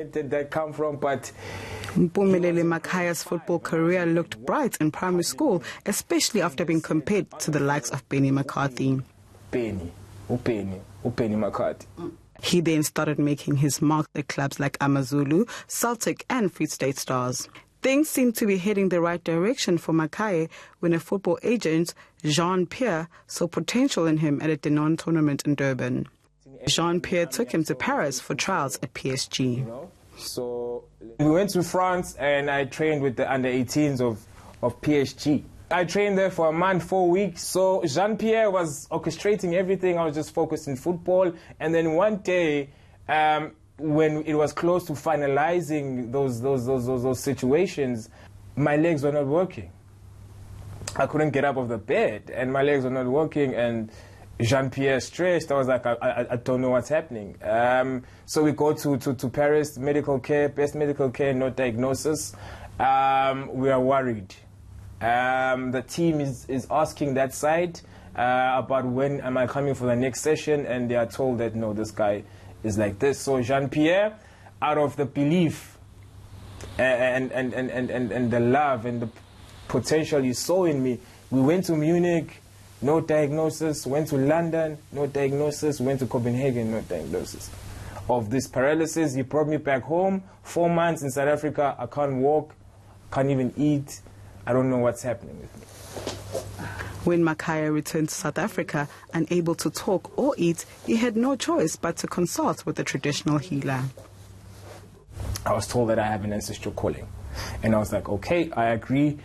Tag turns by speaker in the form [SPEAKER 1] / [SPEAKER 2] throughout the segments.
[SPEAKER 1] Did that come from? But
[SPEAKER 2] Mpumelelo Makhaye's football career looked bright in primary school, especially after being compared to the likes of Benny McCarthy.
[SPEAKER 1] Benny McCarthy.
[SPEAKER 2] He then started making his mark at clubs like Amazulu, Celtic and Free State Stars. Things seemed to be heading the right direction for Makhaye when a football agent, Jean-Pierre, saw potential in him at a Denon tournament in Durban. Jean-Pierre took him to Paris for trials at PSG.
[SPEAKER 1] So we went to France and I trained with the under-18s of PSG. I trained there for a month, 4 weeks. So Jean-Pierre was orchestrating everything. I was just focused in football. And then one day, when it was close to finalizing those situations, my legs were not working. I couldn't get up off the bed, and my legs were not working. And Jean-Pierre stressed. I was like, I don't know what's happening. So we go to Paris, medical care, best medical care, no diagnosis. We are worried. The team is asking that side about when am I coming for the next session, and they are told that no, this guy is like this. So Jean-Pierre, out of the belief and the love and the potential he saw in me, we went to Munich. No diagnosis, went to London, no diagnosis, went to Copenhagen, no diagnosis of this paralysis. He brought me back home, 4 months in South Africa. I can't walk, can't even eat. I don't know what's happening with me.
[SPEAKER 2] When Makhaye returned to South Africa, unable to talk or eat, he had no choice but to consult with a traditional healer.
[SPEAKER 1] I was told that I have an ancestral calling. And I was like, okay, I agree.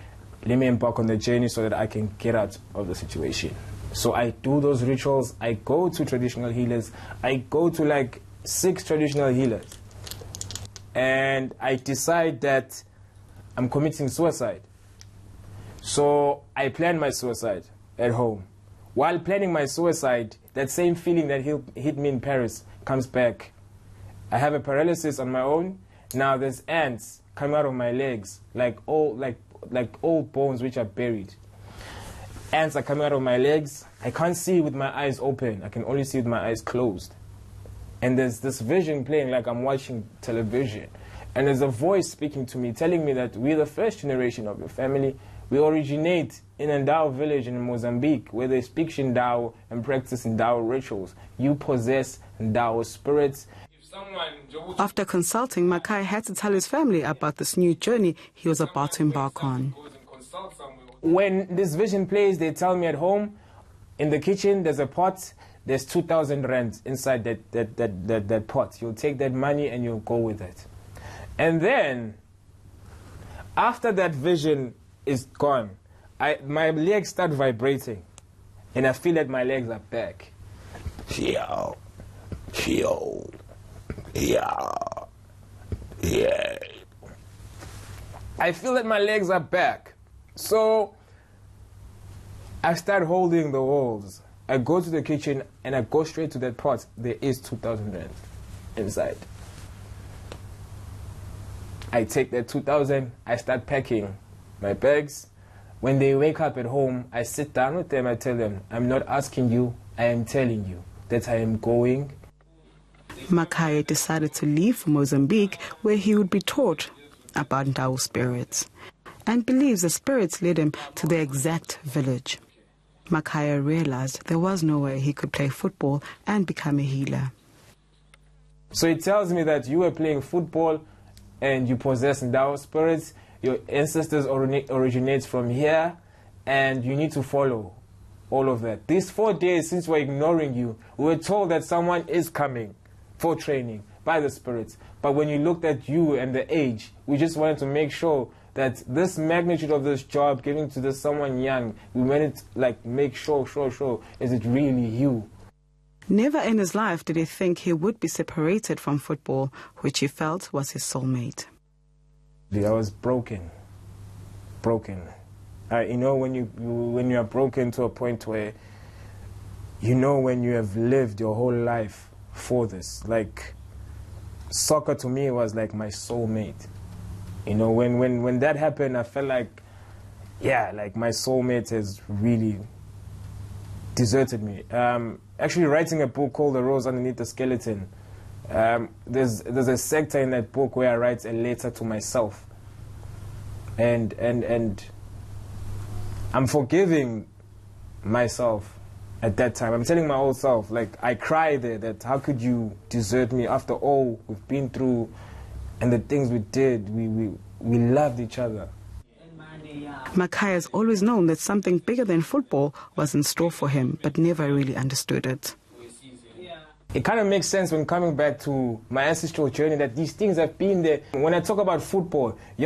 [SPEAKER 1] Let me embark on the journey so that I can get out of the situation. So I do those rituals. I go to traditional healers. I go to like 6 traditional healers. And I decide that I'm committing suicide. So I plan my suicide at home. While planning my suicide, that same feeling that hit me in Paris comes back. I have a paralysis on my own. Now there's ants coming out of my legs, like old bones which are buried. Ants are coming out of my legs. I can't see with my eyes open. I can only see with my eyes closed. And there's this vision playing like I'm watching television. And there's a voice speaking to me, telling me that we're the first generation of your family. We originate in a Ndao village in Mozambique, where they speak Shindao and practice Ndao rituals. You possess Ndao spirits.
[SPEAKER 2] After consulting, Makhaye had to tell his family about this new journey he was about to embark on.
[SPEAKER 1] When this vision plays, they tell me at home, in the kitchen, there's a pot, there's 2,000 rand inside that pot. You'll take that money and you'll go with it. And then, after that vision is gone, my legs start vibrating, and I feel that my legs are back. Yeah. I feel that my legs are back. So I start holding the walls. I go to the kitchen and I go straight to that pot. There is 2,000 rand inside. I take that 2,000, I start packing my bags. When they wake up at home, I sit down with them, I tell them, I'm not asking you, I am telling you that I am going.
[SPEAKER 2] Makhaye decided to leave for Mozambique, where he would be taught about Ndao spirits, and believes the spirits led him to the exact village. Makhaye realized there was no way he could play football and become a healer.
[SPEAKER 1] So it tells me that you were playing football and you possess Ndao spirits, your ancestors originate from here, and you need to follow all of that. These 4 days since we're ignoring you, we were told that someone is coming for training by the spirits. But when you looked at you and the age, we just wanted to make sure that this magnitude of this job giving to this someone young, we wanted to like make sure, is it really you?
[SPEAKER 2] Never in his life did he think he would be separated from football, which he felt was his soulmate.
[SPEAKER 1] I was broken. You know, when you are broken to a point where you know when you have lived your whole life for this. Like, soccer to me was like my soulmate. You know, when that happened, I felt like, yeah, like my soulmate has really deserted me. Actually writing a book called The Rose Underneath the Skeleton There's a sector in that book where I write a letter to myself, and I'm forgiving myself at that time. I'm telling my old self, like, I cry there, that how could you desert me after all we've been through and the things we did. We loved each other.
[SPEAKER 2] Makhaye has always known that something bigger than football was in store for him, but never really understood it.
[SPEAKER 1] It kind of makes sense when coming back to my ancestral journey that these things have been there. When I talk about football, it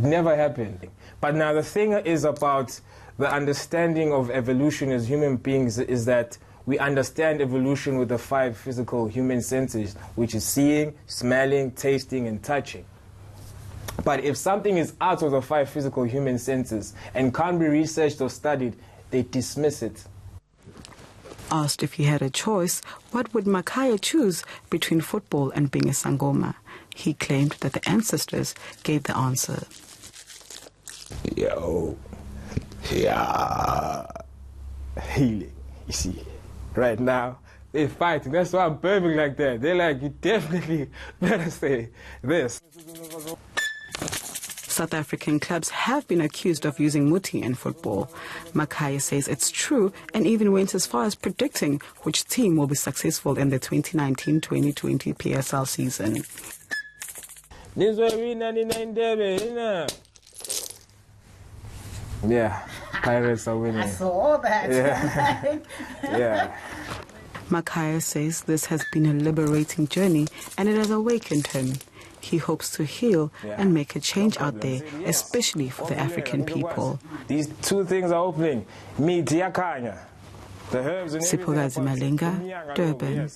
[SPEAKER 1] never happened. But now the thing is about the understanding of evolution as human beings is that we understand evolution with the 5 physical human senses, which is seeing, smelling, tasting, and touching. But if something is out of the 5 physical human senses and can't be researched or studied, they dismiss it.
[SPEAKER 2] Asked if he had a choice, what would Makhaye choose between football and being a sangoma? He claimed that the ancestors gave the answer.
[SPEAKER 1] Healing, you see. Right now, they're fighting. That's why I'm burping like that. They're like, you definitely better say this.
[SPEAKER 2] South African clubs have been accused of using muti in football. Makhaye says it's true and even went as far as predicting which team will be successful in the 2019-2020 PSL season.
[SPEAKER 1] Yeah, Pirates are winning.
[SPEAKER 3] I saw that.
[SPEAKER 1] Yeah.
[SPEAKER 2] Makhaye says this has been a liberating journey and it has awakened him. He hopes to heal and make a change out there, especially for the African people.
[SPEAKER 1] These 2 things are opening. The herbs and
[SPEAKER 2] Malenga, Durban.